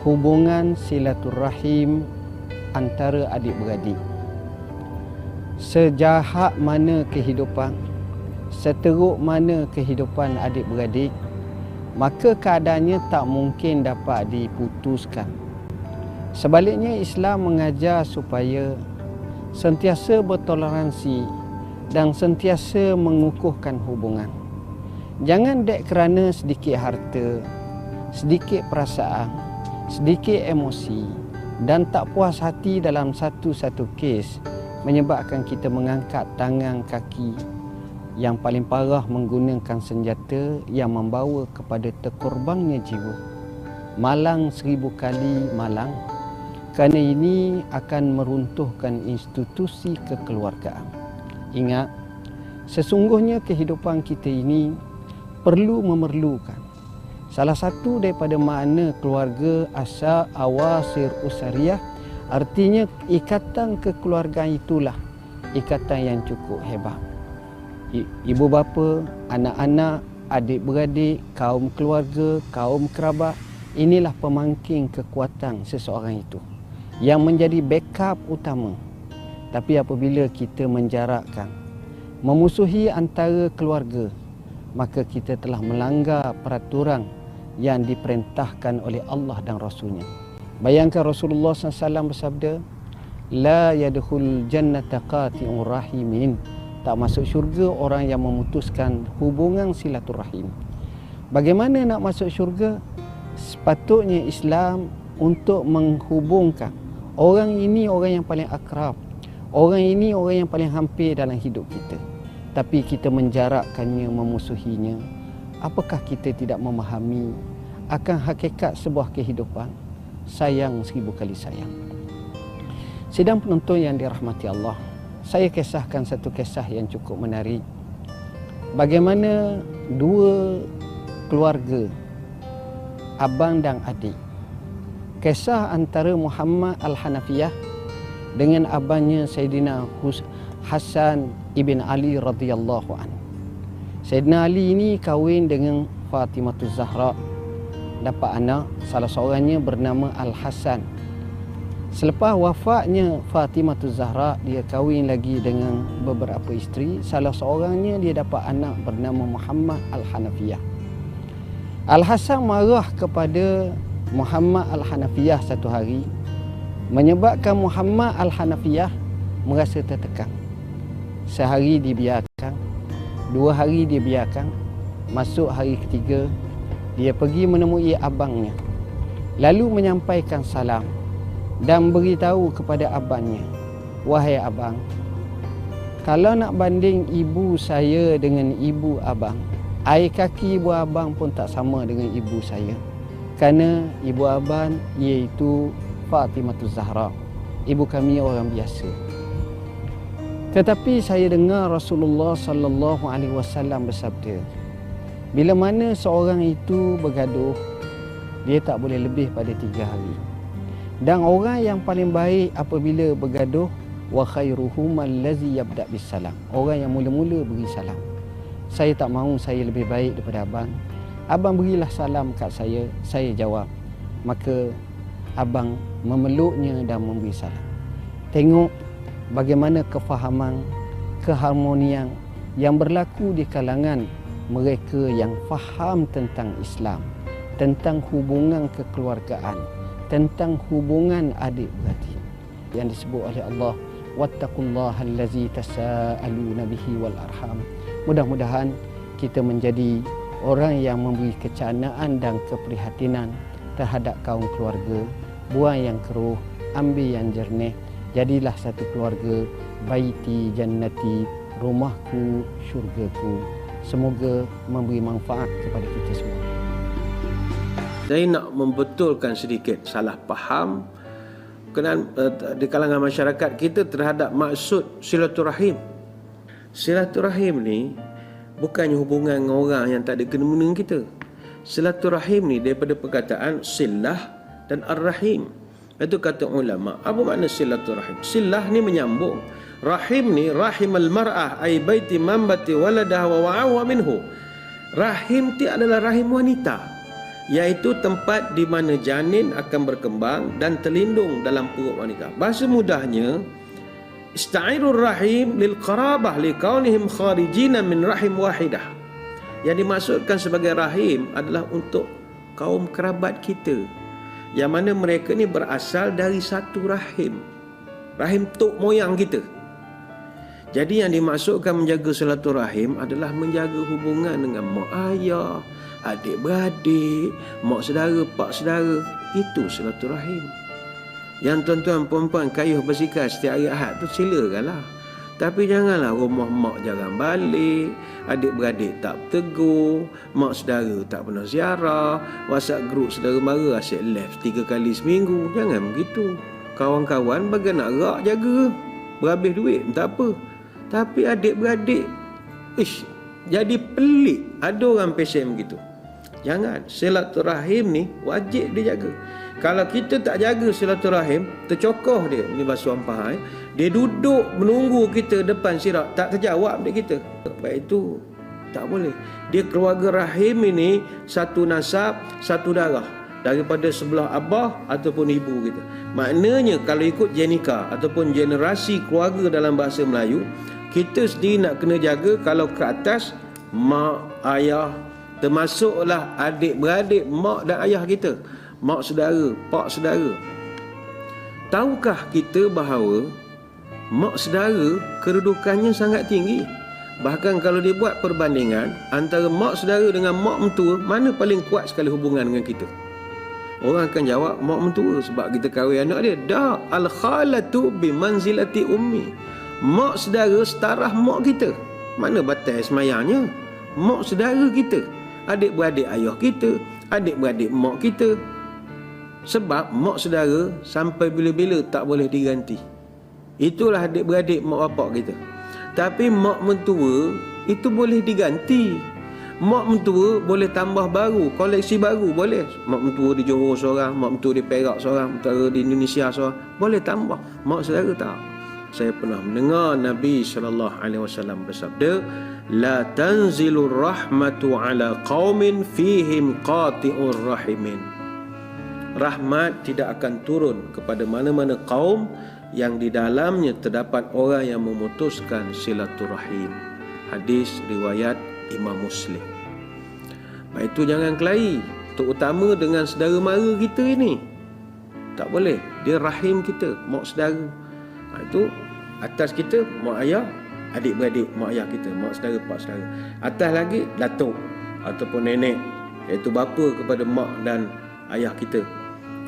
hubungan silaturahim antara adik-beradik. Sejahat mana kehidupan, seteruk mana kehidupan adik-beradik, maka keadaannya tak mungkin dapat diputuskan. Sebaliknya, Islam mengajar supaya sentiasa bertoleransi dan sentiasa mengukuhkan hubungan. Jangan dek kerana sedikit harta, sedikit perasaan, sedikit emosi dan tak puas hati dalam satu-satu kes menyebabkan kita mengangkat tangan kaki, yang paling parah menggunakan senjata yang membawa kepada terkorbannya jiwa. Malang 1000 kali malang, kerana ini akan meruntuhkan institusi kekeluargaan. Ingat, sesungguhnya kehidupan kita ini memerlukan salah satu daripada makna keluarga asal awasir usariyah, artinya ikatan kekeluargaan itulah ikatan yang cukup hebat. Ibu bapa, anak-anak, adik-beradik, kaum keluarga, kaum kerabat, inilah pemangking kekuatan seseorang itu yang menjadi backup utama. Tapi apabila kita menjarakkan, memusuhi antara keluarga, maka kita telah melanggar peraturan yang diperintahkan oleh Allah dan Rasulnya. Bayangkan Rasulullah SAW bersabda, La yadkhul jannata qati'ur rahimin. Tak masuk syurga orang yang memutuskan hubungan silaturahim. Bagaimana nak masuk syurga? Sepatutnya Islam untuk menghubungkan orang ini orang yang paling akrab, orang ini orang yang paling hampir dalam hidup kita. Tapi kita menjarakkannya, memusuhinya. Apakah kita tidak memahami akan hakikat sebuah kehidupan? Sayang 1000 kali sayang. Sidang penonton yang dirahmati Allah, saya kisahkan satu kisah yang cukup menarik. Bagaimana dua keluarga, abang dan adik. Kisah antara Muhammad Al-Hanafiyah dengan abangnya Sayyidina Hasan ibn Ali radhiyallahu an. Sayyidina Ali ini kahwin dengan Fatimah Zahra, dapat anak, salah seorangnya bernama Al-Hasan. Selepas wafatnya Fatimah Zahra, dia kahwin lagi dengan beberapa isteri. Salah seorangnya dia dapat anak bernama Muhammad Al-Hanafiyah. Al-Hasan marah kepada Muhammad Al-Hanafiyah satu hari, menyebabkan Muhammad Al-Hanafiyah merasa tertekan. Sehari dibiarkan, 2 hari dibiarkan, masuk hari ketiga, dia pergi menemui abangnya, lalu menyampaikan salam dan beritahu kepada abangnya, wahai abang, kalau nak banding ibu saya dengan ibu abang, air kaki ibu abang pun tak sama dengan ibu saya. Kerana ibu abang iaitu Fatimah Zahra, ibu kami orang biasa. Tetapi saya dengar Rasulullah sallallahu alaihi wasallam bersabda, bila mana seorang itu bergaduh, dia tak boleh lebih pada 3 hari. Dan orang yang paling baik apabila bergaduh, wa khairuhum allazi yabda bis salam. Orang yang mula-mula beri salam. Saya tak mahu saya lebih baik daripada abang. Abang berilah salam kat saya jawab. Maka abang memeluknya dan memberi salam. Tengok bagaimana kefahaman, keharmonian yang berlaku di kalangan mereka yang faham tentang Islam, tentang hubungan kekeluargaan, tentang hubungan adik-beradik yang disebut oleh Allah, wattaqullaha allazi tasaaluna bihi wal arham. Mudah-mudahan kita menjadi orang yang memberi kecanaan dan keprihatinan terhadap kaum keluarga. Buang yang keruh, ambil yang jernih. Jadilah satu keluarga, baiti jannati, rumahku syurgaku. Semoga memberi manfaat kepada kita semua. Saya nak membetulkan sedikit salah faham di kalangan masyarakat kita terhadap maksud silaturahim. Silaturahim ni bukannya hubungan dengan orang yang tak ada kena-mengena kita. Silaturahim ni daripada perkataan silah dan ar-rahim. Itu kata ulama. Apa makna silaturahim? Silah ni menyambung. Rahim ni rahimal mar'ah ay baiti mambati waladaha wa wa'awa minhu. Rahim ti adalah rahim wanita iaitu tempat di mana janin akan berkembang dan terlindung dalam perut wanita. Bahasa mudahnya, ista'irur rahim lil qarabah li kaunihim kharijina min rahim wahidah. Yang dimaksudkan sebagai rahim adalah untuk kaum kerabat kita, yang mana mereka ni berasal dari satu rahim, rahim tok moyang kita. Jadi yang dimaksudkan menjaga silaturahim adalah menjaga hubungan dengan mak ayah, adik-beradik, mak saudara, pak saudara. Itu silaturahim. Yang tuan-tuan perempuan kayuh bersikap setiap hari Ahad tu silakanlah. Tapi janganlah rumah mak jarang balik, adik-beradik tak bertegur, mak saudara tak pernah ziarah, WhatsApp group saudara mara asyik left 3 kali seminggu. Jangan begitu. Kawan-kawan bagi nak rak jaga, berhabis duit tak apa. Tapi adik-beradik, jadi pelik. Ada orang pesen begitu. Jangan. Silaturahim ni wajib dia jaga. Kalau kita tak jaga silaturahim, tercokoh dia. Ini bahasa orang Pahang. Dia duduk menunggu kita depan sirat, tak terjawab dia kita. Sebab itu tak boleh. Dia keluarga rahim ini satu nasab, satu darah, daripada sebelah abah ataupun ibu kita. Maknanya kalau ikut jenika ataupun generasi keluarga dalam bahasa Melayu, kita sendiri nak kena jaga. Kalau ke atas, mak, ayah, termasuklah adik-beradik mak dan ayah kita, mak saudara, pak saudara. Tahukah kita bahawa mak saudara kedudukannya sangat tinggi? Bahkan kalau dibuat perbandingan antara mak saudara dengan mak mentua, mana paling kuat sekali hubungan dengan kita? Orang akan jawab mak mentua sebab kita kahwin anak dia. Dah, al-khalatu bimanzilati ummi. Mak saudara setarah mak kita. Mana batas semayangnya? Mak saudara kita, adik-beradik ayah kita, adik-beradik mak kita. Sebab mak saudara sampai bila-bila tak boleh diganti. Itulah adik-beradik mak bapak kita. Tapi mak mentua itu boleh diganti. Mak mentua boleh tambah baru, koleksi baru boleh. Mak mentua di Johor seorang, mak mentua di Perak seorang, mentera di Indonesia seorang, boleh tambah. Mak saudara tak. Saya pernah mendengar Nabi SAW bersabda, la tanzilur rahmatu ala qaumin fihim qati'ur rahimin. Rahmat tidak akan turun kepada mana-mana kaum yang di dalamnya terdapat orang yang memutuskan silaturahim. Hadis riwayat Imam Muslim. Baik itu jangan kelahi, terutama dengan saudara mara kita ini. Tak boleh, dia rahim kita, mak saudara. Itu atas kita mak ayah, adik-beradik mak ayah kita, mak saudara, pak saudara. Atas lagi datuk ataupun nenek, iaitu bapa kepada mak dan ayah kita.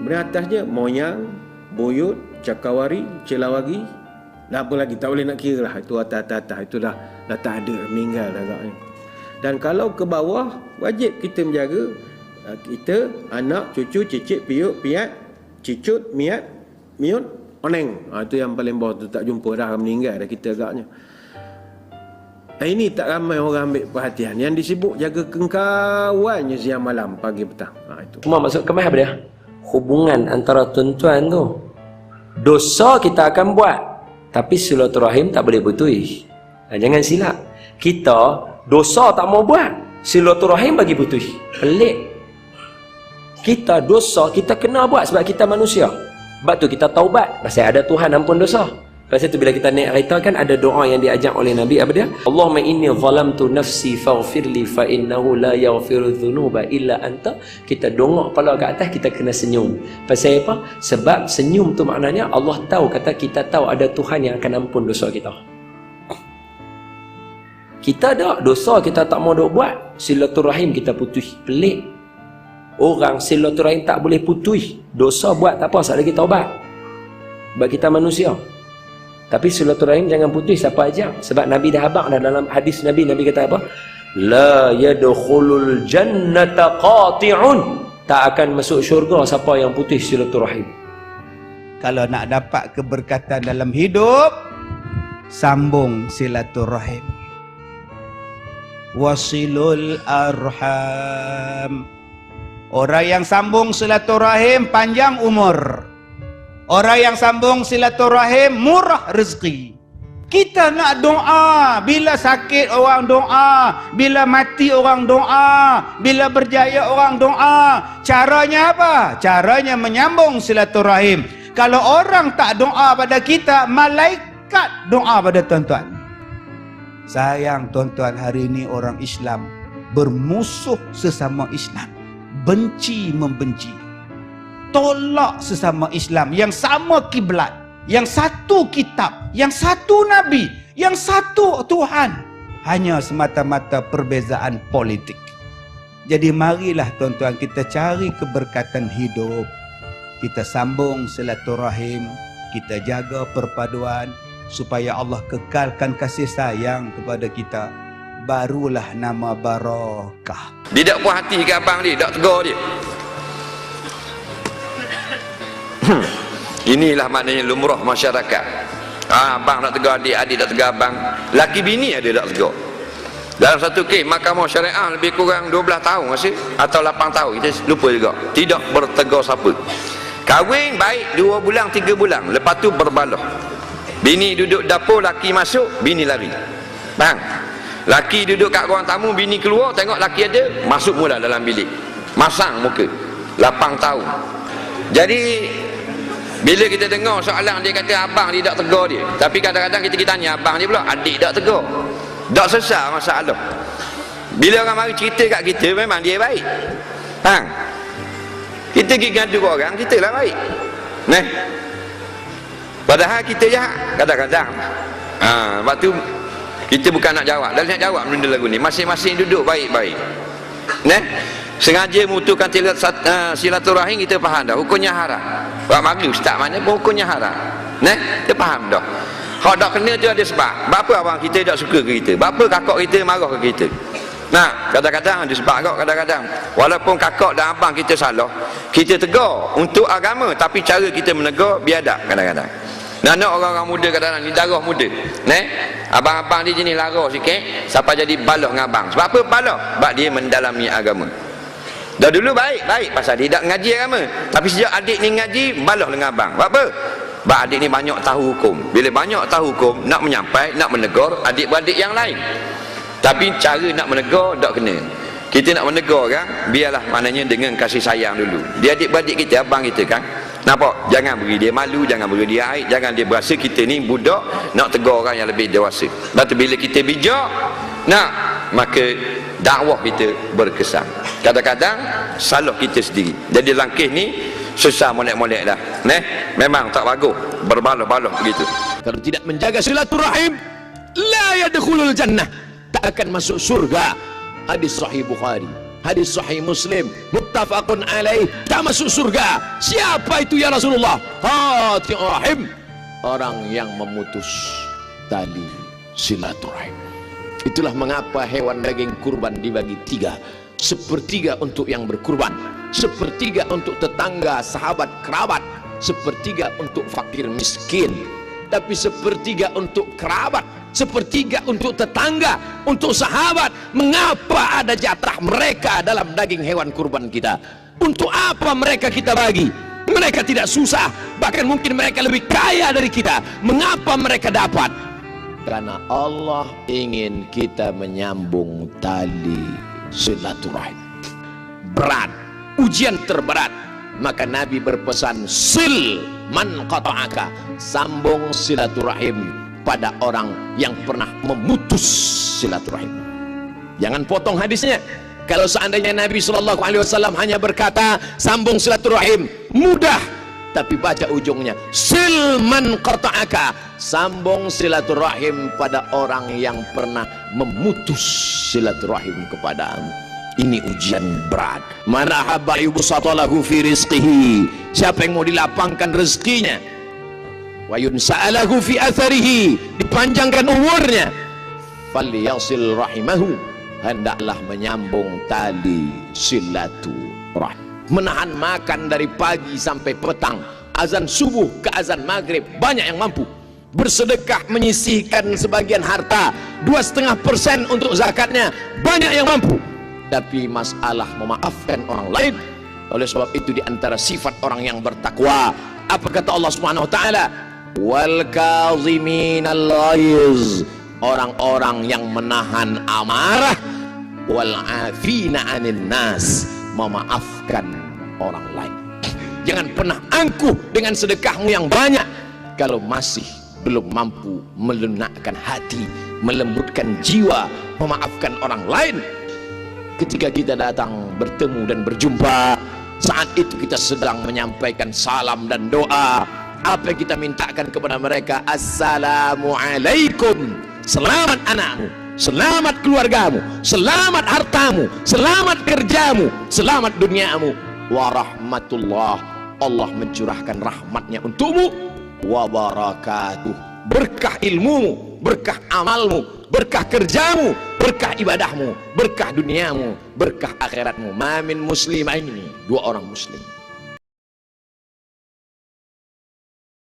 Kemudian atasnya moyang, buyut, cakawari, celawari, dan apa lagi, tak boleh nak kira lah. Itu atas-atas, itu dah tak ada, meninggal dah agaknya. Dan kalau ke bawah, wajib kita menjaga kita, anak, cucu, cicit, piuk, piat, cicut, miat, miut, oneng. Itu yang paling bawah tu, tak jumpa dah, meninggal dah kita agaknya. Ini tak ramai orang ambil perhatian. Yang disibuk jaga kengkawannya siang malam, pagi petang. Itu. Cuma maksud kemah apa dia? Hubungan antara tuan-tuan tu, dosa kita akan buat, tapi silaturahim tak boleh putus. Jangan silap. Kita dosa tak mau buat, silaturahim bagi putus. Pelik. Kita dosa kita kena buat sebab kita manusia. Sebab tu kita taubat, pasal ada Tuhan ampun dosa. Pasal tu bila kita naik kereta kan ada doa yang diajar oleh Nabi, apa dia? Allahumma inni zalamtu nafsi faghfirli fa innahu la yaghfiru dzunuba illa anta. Kita dongak kepala ke atas, kita kena senyum. Pasal apa? Sebab senyum tu maknanya Allah tahu, kata kita tahu ada Tuhan yang akan ampun dosa kita. Kita ada dosa kita tak mau dok buat, silaturahim kita putus. Pelik. Orang silaturahim tak boleh putus. Dosa buat tak apa, asal kita taubat. Sebab kita manusia. Tapi silaturahim jangan putus siapa aja. Sebab Nabi dah habaq dah dalam hadis Nabi kata apa? La yadkhulul jannata qati'un. Tak akan masuk syurga siapa yang putus silaturahim. Kalau nak dapat keberkatan dalam hidup, sambung silaturahim. Wasilul arham. Orang yang sambung silaturahim panjang umur. Orang yang sambung silaturahim murah rezeki. Kita nak doa, bila sakit orang doa, bila mati orang doa, bila berjaya orang doa. Caranya apa? Caranya menyambung silaturahim. Kalau orang tak doa pada kita, malaikat doa pada tuan-tuan. Sayang tuan-tuan, hari ini orang Islam bermusuh sesama Islam, benci membenci, tolak sesama Islam yang sama kiblat, yang satu kitab, yang satu nabi, yang satu Tuhan, hanya semata-mata perbezaan politik. Jadi marilah tuan-tuan kita cari keberkatan hidup, kita sambung silaturahim, kita jaga perpaduan supaya Allah kekalkan kasih sayang kepada kita. Barulah nama barakah. Dia tak puas hati ke abang dia, tak tegur dia. Inilah maknanya lumrah masyarakat. Abang nak tegur adik, adik tak tegur abang. Laki bini ada tak tegur. Dalam satu kes mahkamah syariah lebih kurang 12 tahun masih, atau 8 tahun, kita lupa juga, tidak bertegur siapa. Kahwin baik 2 bulan 3 bulan, lepas tu berbalah. Bini duduk dapur, laki masuk, bini lari. Bang, laki duduk kat ruang tamu, bini keluar, tengok laki ada, masuk mula dalam bilik, masang muka. 8 tahun. Jadi bila kita dengar soalan dia kata abang dia tak tegur dia, tapi kadang-kadang kita tanya abang dia pula, adik tak tegur, tak selesai masalah. Bila orang mari cerita kat kita, memang dia baik. Bang, kita pergi ngadu orang, kita lah baik. Nah, padahal kita jahat kadang-kadang. Lepas tu kita bukan nak jawab, dah nak jawab benda lagu ni. Masing-masing duduk baik-baik. Nah, sengaja mutukan silaturahim, kita faham dah hukumnya haram. Buat maghrib start mana pun hukumnya haram. Nah, kita faham dah. Hak dak kena tu ada sebab. Bapa abang kita tak suka ke kita? Bapa kakak kita marah ke kita? Nah, kadang-kadang ada sebab kau, kadang-kadang walaupun kakak dan abang kita salah, kita tegur untuk agama, tapi cara kita menegur biadab kadang-kadang. Nak orang-orang muda kadang-kadang ni darah muda. Abang-abang dia jenis lara sikit, sampai jadi balah dengan abang. Sebab apa balah? Sebab dia mendalami agama. Dah dulu baik pasal dia tak ngaji agama, tapi sejak adik ni ngaji, balah dengan abang. Sebab apa? Sebab adik ni banyak tahu hukum. Bila banyak tahu hukum, nak menyampai, nak menegur adik-beradik yang lain. Tapi cara nak menegur tak kena. Kita nak menegur kan, biarlah maknanya dengan kasih sayang dulu. Dia adik-beradik kita, abang kita kan, nampak? Jangan beri dia malu, jangan beri dia aib, jangan dia berasa kita ni budak nak tegur orang yang lebih dewasa. Lepas tu bila kita bijak, maka dakwah kita berkesan. Kadang-kadang salah kita sendiri. Jadi langkah ni susah molek-molek dah. Memang tak bagus berbalah-balah begitu. Kalau tidak menjaga silaturahim, la yadkhulul jannah, tak akan masuk surga. Hadis sahih Bukhari, hadis sahih Muslim, muttafaqun alaih, tak masuk surga. Siapa itu ya Rasulullah? Qati' rahim, orang yang memutus tali silaturahim. Itulah mengapa hewan daging kurban dibagi 3. Sepertiga untuk yang berkurban, sepertiga untuk tetangga, sahabat, kerabat, sepertiga untuk fakir miskin, tapi sepertiga untuk kerabat, sepertiga untuk tetangga, untuk sahabat. Mengapa ada jatah mereka dalam daging hewan kurban kita? Untuk apa mereka kita bagi? Mereka tidak susah, bahkan mungkin mereka lebih kaya dari kita. Mengapa mereka dapat? Karena Allah ingin kita menyambung tali silaturahim. Berat, ujian terberat. Maka Nabi berpesan, sil man qata'aka, sambung silaturahim pada orang yang pernah memutus silaturahim. Jangan potong hadisnya. Kalau seandainya Nabi SAW hanya berkata sambung silaturahim, mudah, tapi baca ujungnya, sil man qata'aka, sambung silaturahim pada orang yang pernah memutus silaturahim kepadamu. Ini ujian berat. Man ahabba yubsatalahu fi rizqihi, siapa yang mau dilapangkan rezekinya, wa yunsa'alahu fi atharihi, dipanjangkan umurnya, falyasil rahimahu, hendaklah menyambung tali silaturahim. Menahan makan dari pagi sampai petang, azan subuh ke azan maghrib, banyak yang mampu. Bersedekah menyisihkan sebagian harta, 2,5% untuk zakatnya, banyak yang mampu. Tapi masalah memaafkan orang lain. Oleh sebab itu di antara sifat orang yang bertakwa, apa kata Allah Subhanahu wa taala? wal kaziminal ghaiz, orang-orang yang menahan amarah, wal afina 'anil nas, memaafkan orang lain. Jangan pernah angkuh dengan sedekahmu yang banyak kalau masih belum mampu melunakkan hati, melembutkan jiwa, memaafkan orang lain. Ketika kita datang bertemu dan berjumpa, saat itu kita sedang menyampaikan salam dan doa. Apa yang kita mintakan kepada mereka? Assalamualaikum, selamat anakmu, selamat keluargamu, selamat hartamu, selamat kerjamu, selamat duniamu. Warahmatullah, Allah mencurahkan rahmatnya untukmu. Wabarakatuh, berkah ilmumu, berkah amalmu, berkah kerjamu, berkah ibadahmu, berkah duniamu, berkah akhiratmu. Ma min muslimaini, dua orang muslim